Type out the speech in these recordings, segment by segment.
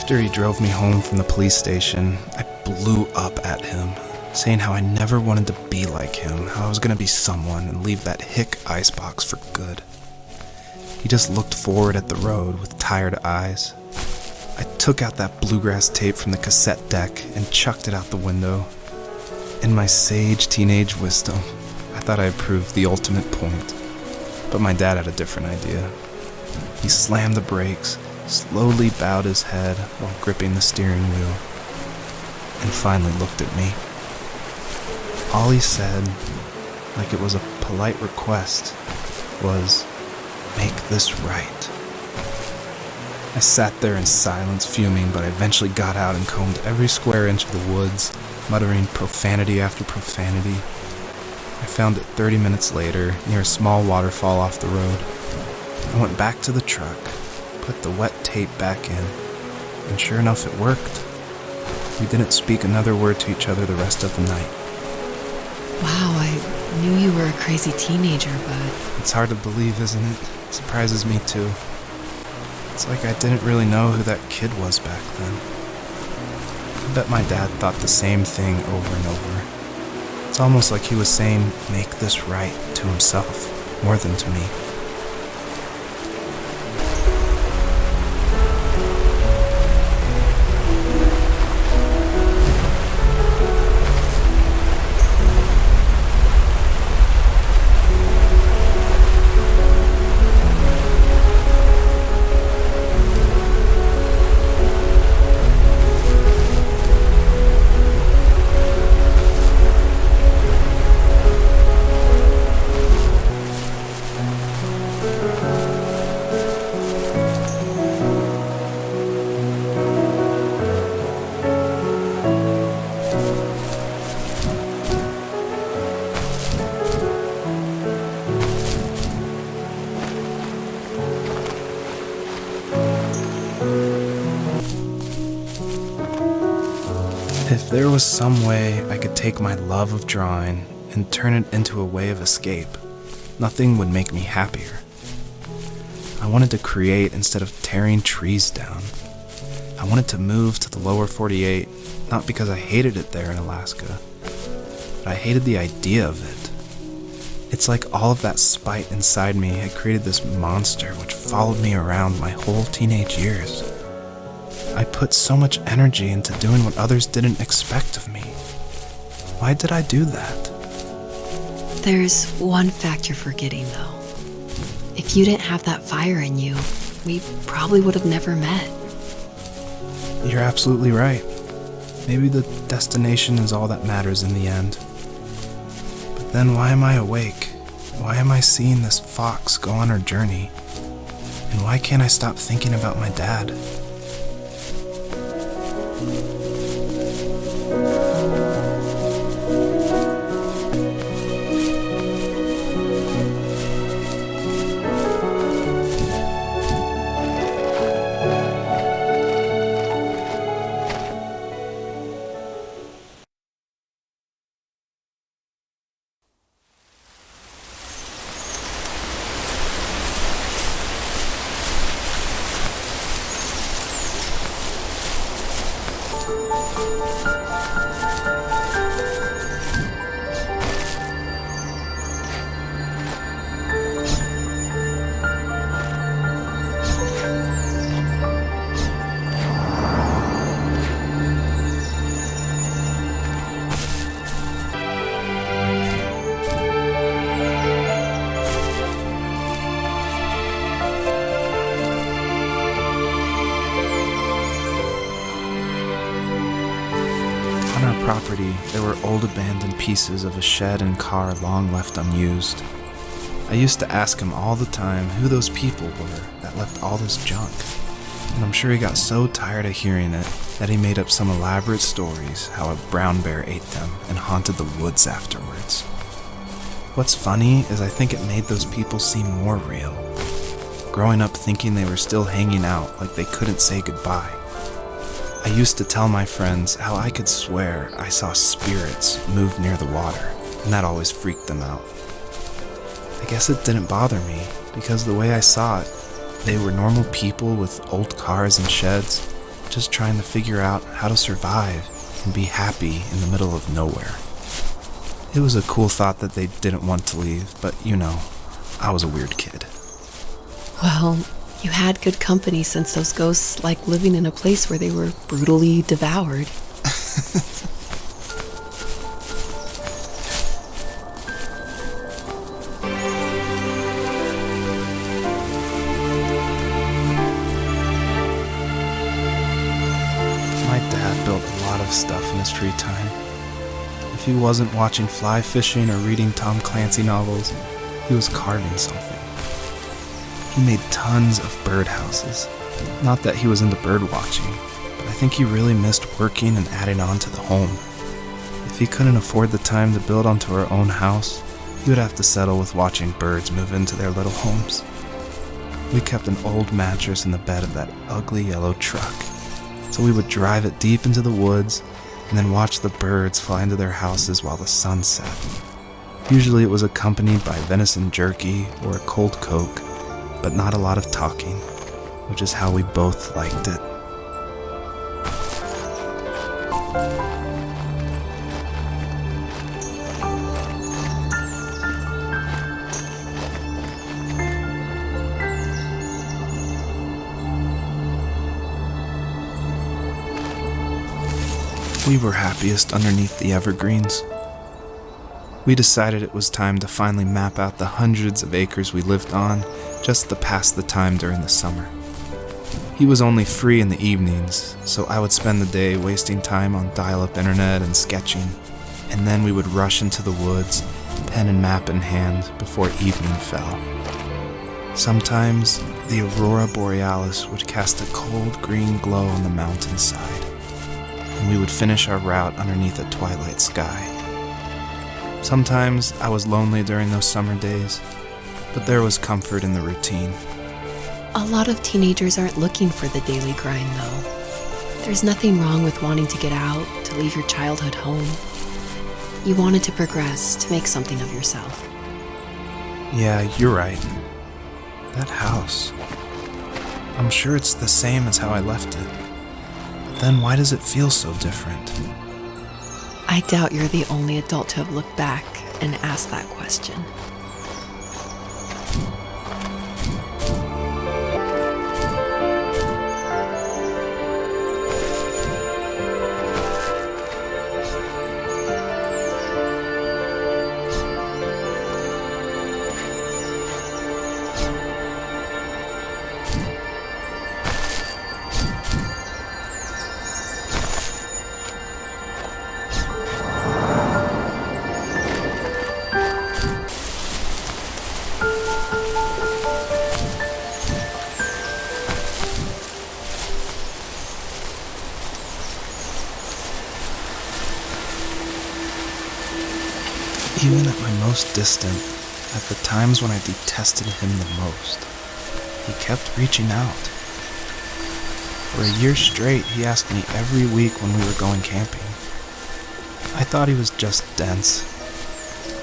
After he drove me home from the police station, I blew up at him, saying how I never wanted to be like him, how I was going to be someone and leave that hick icebox for good. He just looked forward at the road with tired eyes. I took out that bluegrass tape from the cassette deck and chucked it out the window. In my sage teenage wisdom, I thought I had proved the ultimate point. But my dad had a different idea. He slammed the brakes, slowly bowed his head while gripping the steering wheel, and finally looked at me. All he said, like it was a polite request, was, "Make this right." I sat there in silence, fuming, but I eventually got out and combed every square inch of the woods, muttering profanity after profanity. I found it 30 minutes later, near a small waterfall off the road. I went back to the truck, put the wet tape back in, and sure enough it worked. We didn't speak another word to each other the rest of the night. Wow, I knew you were a crazy teenager, but... It's hard to believe, isn't it? It surprises me too. It's like I didn't really know who that kid was back then. I bet my dad thought the same thing over and over. It's almost like he was saying, "Make this right," to himself, more than to me. If there was some way I could take my love of drawing and turn it into a way of escape, nothing would make me happier. I wanted to create instead of tearing trees down. I wanted to move to the lower 48, not because I hated it there in Alaska, but I hated the idea of it. It's like all of that spite inside me had created this monster which followed me around my whole teenage years. I put so much energy into doing what others didn't expect of me. Why did I do that? There's one fact you're forgetting, though. If you didn't have that fire in you, we probably would have never met. You're absolutely right. Maybe the destination is all that matters in the end. But then why am I awake? Why am I seeing this fox go on her journey? And why can't I stop thinking about my dad? On our property, there were old abandoned pieces of a shed and car long left unused. I used to ask him all the time who those people were that left all this junk, and I'm sure he got so tired of hearing it that he made up some elaborate stories how a brown bear ate them and haunted the woods afterwards. What's funny is I think it made those people seem more real. Growing up thinking they were still hanging out like they couldn't say goodbye. I used to tell my friends how I could swear I saw spirits move near the water, and that always freaked them out. I guess it didn't bother me, because the way I saw it, they were normal people with old cars and sheds, just trying to figure out how to survive and be happy in the middle of nowhere. It was a cool thought that they didn't want to leave, but I was a weird kid. Well, you had good company since those ghosts like living in a place where they were brutally devoured. My dad built a lot of stuff in his free time. If he wasn't watching fly fishing or reading Tom Clancy novels, he was carving something. He made tons of birdhouses. Not that he was into bird watching, but I think he really missed working and adding on to the home. If he couldn't afford the time to build onto our own house, he would have to settle with watching birds move into their little homes. We kept an old mattress in the bed of that ugly yellow truck, so we would drive it deep into the woods and then watch the birds fly into their houses while the sun set. Usually it was accompanied by venison jerky or a cold Coke, but not a lot of talking, which is how we both liked it. We were happiest underneath the evergreens. We decided it was time to finally map out the hundreds of acres we lived on just to pass the time during the summer. He was only free in the evenings, so I would spend the day wasting time on dial-up internet and sketching, and then we would rush into the woods, pen and map in hand, before evening fell. Sometimes, the aurora borealis would cast a cold green glow on the mountainside, and we would finish our route underneath a twilight sky. Sometimes I was lonely during those summer days, but there was comfort in the routine. A lot of teenagers aren't looking for the daily grind, though. There's nothing wrong with wanting to get out, to leave your childhood home. You wanted to progress, to make something of yourself. Yeah, you're right. That house. I'm sure it's the same as how I left it. But then why does it feel so different? I doubt you're the only adult to have looked back and asked that question. Even at my most distant, at the times when I detested him the most, he kept reaching out. For a year straight, he asked me every week when we were going camping. I thought he was just dense.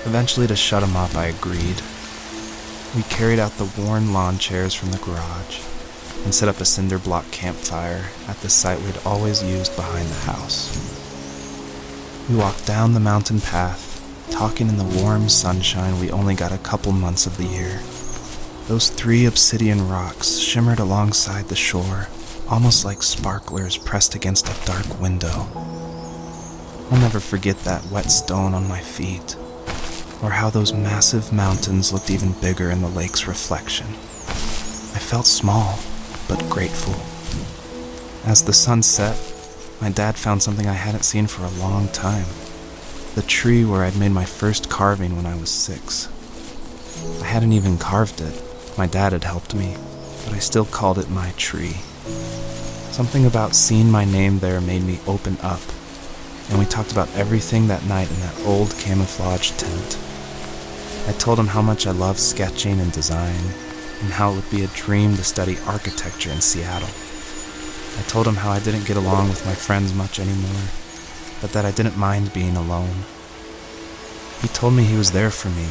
Eventually, to shut him up, I agreed. We carried out the worn lawn chairs from the garage and set up a cinder block campfire at the site we'd always used behind the house. We walked down the mountain path, talking in the warm sunshine we only got a couple months of the year. Those 3 obsidian rocks shimmered alongside the shore, almost like sparklers pressed against a dark window. I'll never forget that wet stone on my feet, or how those massive mountains looked even bigger in the lake's reflection. I felt small, but grateful. As the sun set, my dad found something I hadn't seen for a long time. The tree where I'd made my first carving when I was 6. I hadn't even carved it. My dad had helped me, but I still called it my tree. Something about seeing my name there made me open up, and we talked about everything that night in that old camouflage tent. I told him how much I loved sketching and design, and how it would be a dream to study architecture in Seattle. I told him how I didn't get along with my friends much anymore, but that I didn't mind being alone. He told me he was there for me,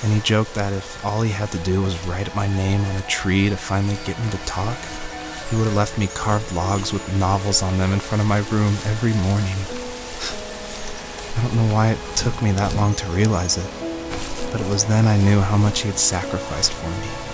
and he joked that if all he had to do was write my name on a tree to finally get me to talk, He would have left me carved logs with novels on them in front of my room every morning. I don't know why it took me that long to realize it, but it was then I knew how much he had sacrificed for me.